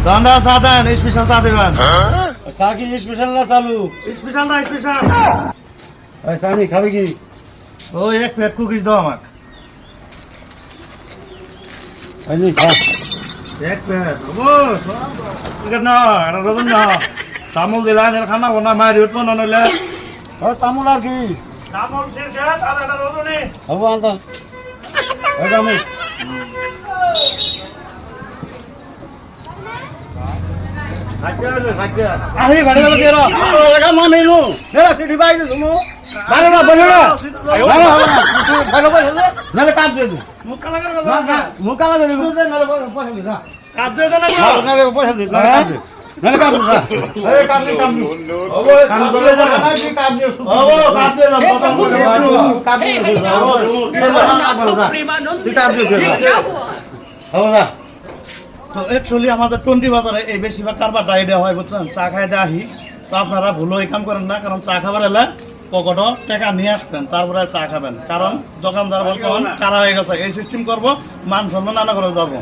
দান্দা চা দেন, স্পেশাল চা দেবেন। চা কি স্পেশাল না চালু? স্পেশাল না স্পেশাল? চা নি খাবে কি? ওই এক প্লেট কুকিজ দাও আমাকে। এক প্লেট না, এটা রবেন না। তামুল দিলাম, এটা খানা বনা মারি উঠবো না নইলে। তামুল আর কি? তামুল শেষ, আর এটা রজনী। হবো আনতা তামুল। আহি গাড়ি গেল দিয়ে দাও। এটা মনে নো না সিটি বাইরে তুমি বাইরে না বলো না না ভালো ভালো নালে কাট দে মুখ কালা করে না না মুখ কালা দে নালে পয়সা দে না কাট দিয়ে দেন না। নালে পয়সা দে নালে কাট দে এই কাট দে কাট দে ওগো কাট দে না কি কাট দে ওগো কাট দিয়ে দাও। কাট দে তুই কাট দে হবে না। তো অ্যাকচুয়ালি আমাদের টন্ডি বাজারে এই বেশিরভাগ কারবারটা এটা হয় বুঝছেন, চা খাইতে আহি। তো আপনারা ভুলো এই কাম করেন না, কারণ চা খাবার এলে পকেটও টাকা নিয়ে আসবেন, তারপরে চা খাবেন। কারণ দোকানদার বর্তমান কারা হয়ে গেছে, এই সিস্টেম করবো, মান সম্মান নানা করে যাবো।